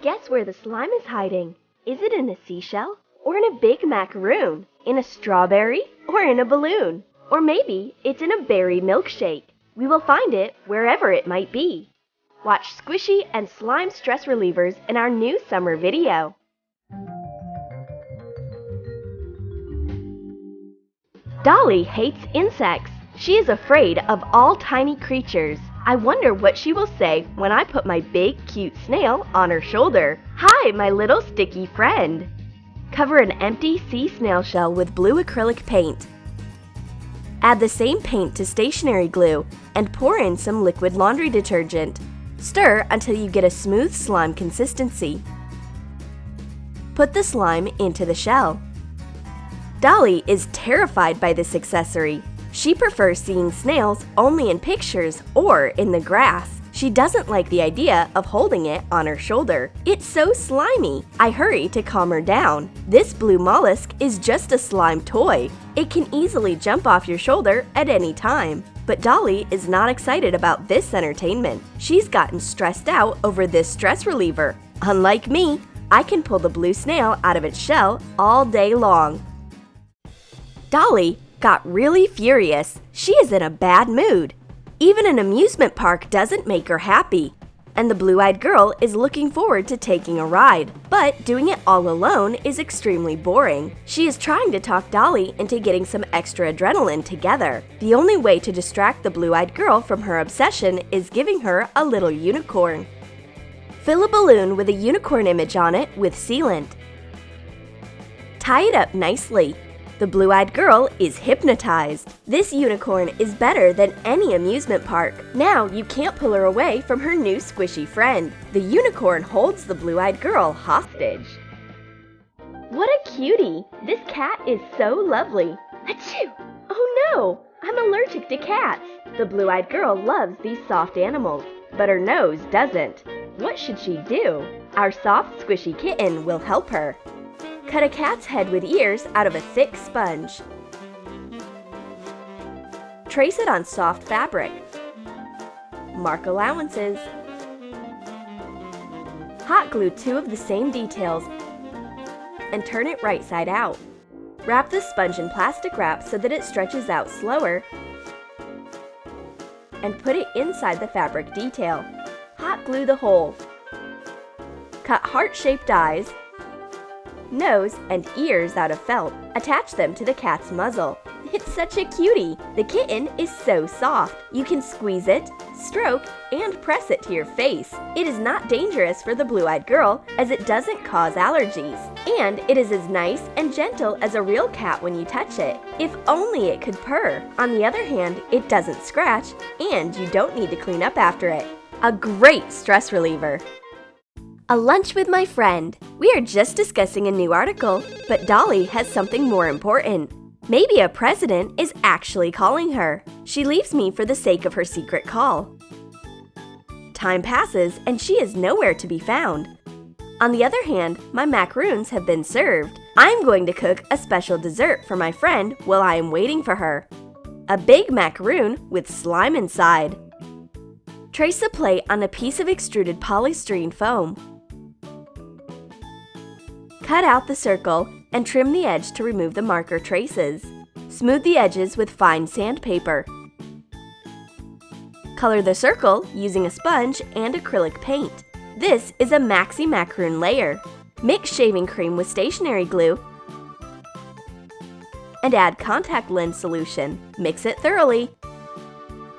Guess where the slime is hiding? Is it in a seashell? Or in a big macaroon? In a strawberry? Or in a balloon? Or maybe it's in a berry milkshake. We will find it wherever it might be. Watch squishy and slime stress relievers in our new summer video. Dolly hates insects. She is afraid of all tiny creatures. I wonder what she will say when I put my big, cute snail on her shoulder. Hi, my little sticky friend. Cover an empty sea snail shell with blue acrylic paint. Add the same paint to stationery glue and pour in some liquid laundry detergent. Stir until you get a smooth slime consistency. Put the slime into the shell. Dolly is terrified by this accessory. She prefers seeing snails only in pictures or in the grass. She doesn't like the idea of holding it on her shoulder. It's so slimy. I hurry to calm her down. This blue mollusk is just a slime toy. It can easily jump off your shoulder at any time. But Dolly is not excited about this entertainment. She's gotten stressed out over this stress reliever. Unlike me, I can pull the blue snail out of its shell all day long. Dolly got really furious. She is in a bad mood. Even an amusement park doesn't make her happy. And the blue-eyed girl is looking forward to taking a ride. But doing it all alone is extremely boring. She is trying to talk Dolly into getting some extra adrenaline together. The only way to distract the blue-eyed girl from her obsession is giving her a little unicorn. Fill a balloon with a unicorn image on it with sealant. Tie it up nicely. The blue-eyed girl is hypnotized. This unicorn is better than any amusement park. Now you can't pull her away from her new squishy friend. The unicorn holds the blue-eyed girl hostage. What a cutie! This cat is so lovely. Achoo! Oh no! I'm allergic to cats. The blue-eyed girl loves these soft animals, but her nose doesn't. What should she do? Our soft, squishy kitten will help her. Cut a cat's head with ears out of a thick sponge. Trace it on soft fabric. Mark allowances. Hot glue two of the same details and turn it right side out. Wrap the sponge in plastic wrap so that it stretches out slower and put it inside the fabric detail. Hot glue the hole. Cut heart-shaped eyes, nose, and ears out of felt. Attach them to the cat's muzzle. It's such a cutie! The kitten is so soft. You can squeeze it, stroke, and press it to your face. It is not dangerous for the blue-eyed girl as it doesn't cause allergies. And it is as nice and gentle as a real cat when you touch it. If only it could purr. On the other hand, it doesn't scratch, and you don't need to clean up after it. A great stress reliever! A lunch with my friend. We are just discussing a new article, but Dolly has something more important. Maybe a president is actually calling her. She leaves me for the sake of her secret call. Time passes and she is nowhere to be found. On the other hand, my macaroons have been served. I'm going to cook a special dessert for my friend while I am waiting for her. A big macaroon with slime inside. Trace the plate on a piece of extruded polystyrene foam. Cut out the circle and trim the edge to remove the marker traces. Smooth the edges with fine sandpaper. Color the circle using a sponge and acrylic paint. This is a maxi macaroon layer. Mix shaving cream with stationery glue and add contact lens solution. Mix it thoroughly.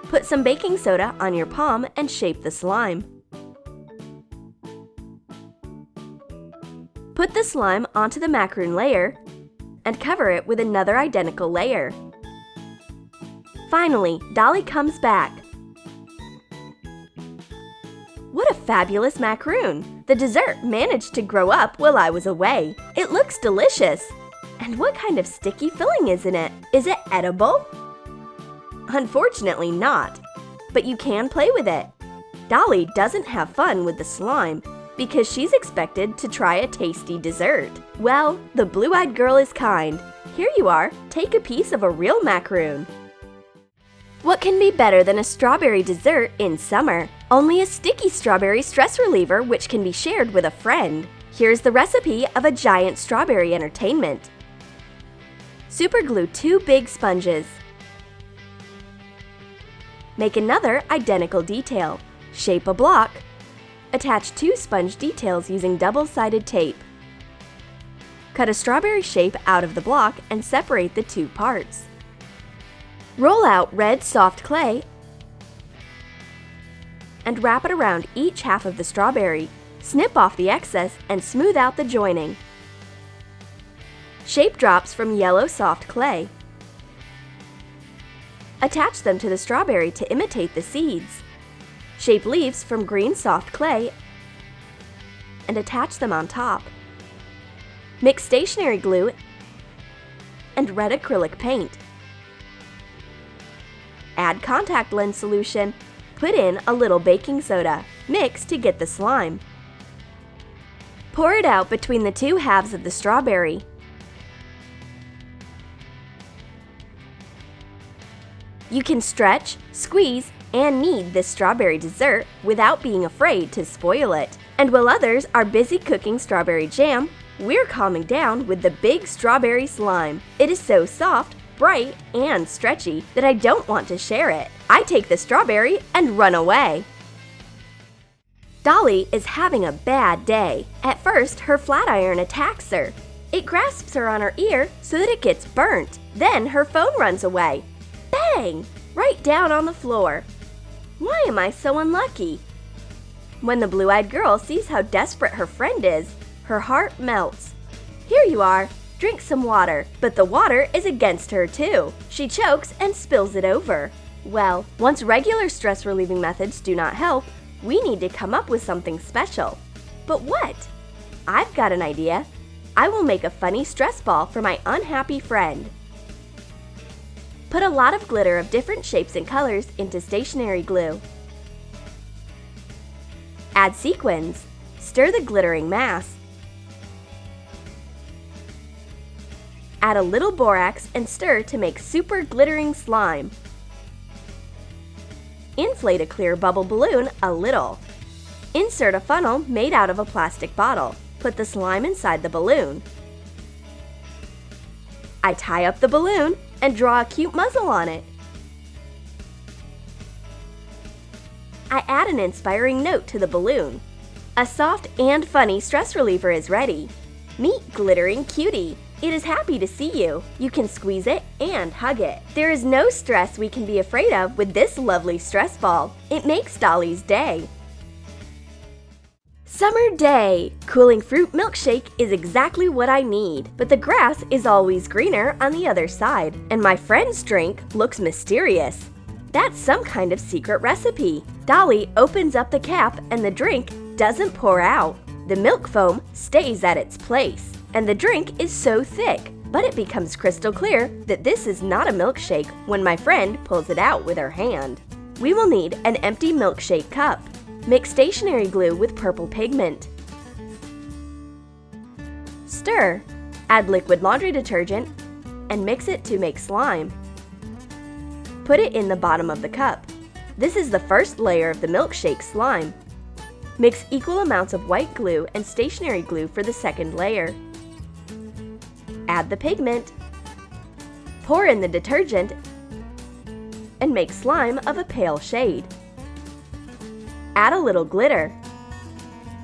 Put some baking soda on your palm and shape the slime. Put the slime onto the macaroon layer and cover it with another identical layer. Finally, Dolly comes back. What a fabulous macaroon! The dessert managed to grow up while I was away. It looks delicious! And what kind of sticky filling is in it? Is it edible? Unfortunately not, but you can play with it. Dolly doesn't have fun with the slime because she's expected to try a tasty dessert. Well, the blue-eyed girl is kind. Here you are, take a piece of a real macaroon. What can be better than a strawberry dessert in summer? only a sticky strawberry stress reliever which can be shared with a friend. Here's the recipe of a giant strawberry entertainment. Superglue 2 big sponges. Make another identical detail. Shape a block. Attach 2 sponge details using double-sided tape. Cut a strawberry shape out of the block and separate the 2 parts. Roll out red soft clay and wrap it around each half of the strawberry. Snip off the excess and smooth out the joining. Shape drops from yellow soft clay. Attach them to the strawberry to imitate the seeds. Shape leaves from green soft clay and attach them on top. Mix stationery glue and red acrylic paint. Add contact lens solution. Put in a little baking soda. Mix to get the slime. Pour it out between the 2 halves of the strawberry. You can stretch, squeeze, and knead this strawberry dessert without being afraid to spoil it. And while others are busy cooking strawberry jam, we're calming down with the big strawberry slime. It is so soft, bright, and stretchy that I don't want to share it. I take the strawberry and run away. Dolly is having a bad day. At first, her flat iron attacks her. It grasps her on her ear so that it gets burnt. Then her phone runs away. Bang! Right down on the floor. Why am I so unlucky? When the blue-eyed girl sees how desperate her friend is, her heart melts. Here you are. Drink some water. But the water is against her too. She chokes and spills it over. Well, once regular stress-relieving methods do not help, we need to come up with something special. But what? I've got an idea. I will make a funny stress ball for my unhappy friend. Put a lot of glitter of different shapes and colors into stationery glue. Add sequins. Stir the glittering mass. Add a little borax and stir to make super glittering slime. Inflate a clear bubble balloon a little. Insert a funnel made out of a plastic bottle. Put the slime inside the balloon. I tie up the balloon and draw a cute muzzle on it. I add an inspiring note to the balloon. A soft and funny stress reliever is ready. Meet Glittering Cutie. It is happy to see you. You can squeeze it and hug it. There is no stress we can be afraid of with this lovely stress ball. It makes Dolly's day. Summer day! Cooling fruit milkshake is exactly what I need. But the grass is always greener on the other side. And my friend's drink looks mysterious. That's some kind of secret recipe. Dolly opens up the cap and the drink doesn't pour out. The milk foam stays at its place. And the drink is so thick, but it becomes crystal clear that this is not a milkshake when my friend pulls it out with her hand. We will need an empty milkshake cup. Mix stationery glue with purple pigment. Stir. Add liquid laundry detergent and mix it to make slime. Put it in the bottom of the cup. This is the first layer of the milkshake slime. Mix equal amounts of white glue and stationery glue for the second layer. Add the pigment. Pour in the detergent and make slime of a pale shade. Add a little glitter.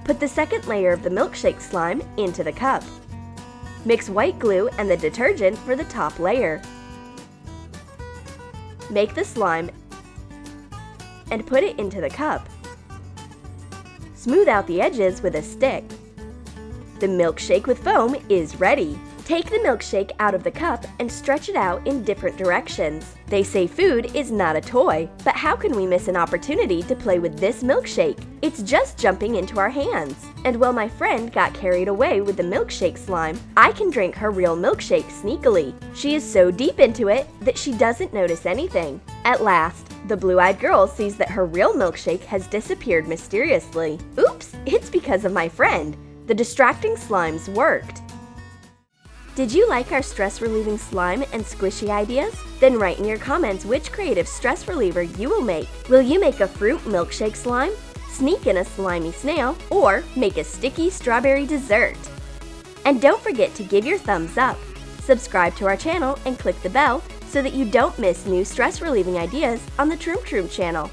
Put the second layer of the milkshake slime into the cup. Mix white glue and the detergent for the top layer. Make the slime and put it into the cup. Smooth out the edges with a stick. The milkshake with foam is ready. Take the milkshake out of the cup and stretch it out in different directions. They say food is not a toy, but how can we miss an opportunity to play with this milkshake? It's just jumping into our hands. And while my friend got carried away with the milkshake slime, I can drink her real milkshake sneakily. She is so deep into it that she doesn't notice anything. At last, the blue-eyed girl sees that her real milkshake has disappeared mysteriously. Oops, it's because of my friend. The distracting slimes worked. Did you like our stress-relieving slime and squishy ideas? Then write in your comments which creative stress reliever you will make. Will you make a fruit milkshake slime sneak in a slimy snail, or make a sticky strawberry dessert. And don't forget to give your thumbs up, subscribe to our channel, and click the bell so that you don't miss new stress-relieving ideas on the Troom Troom channel.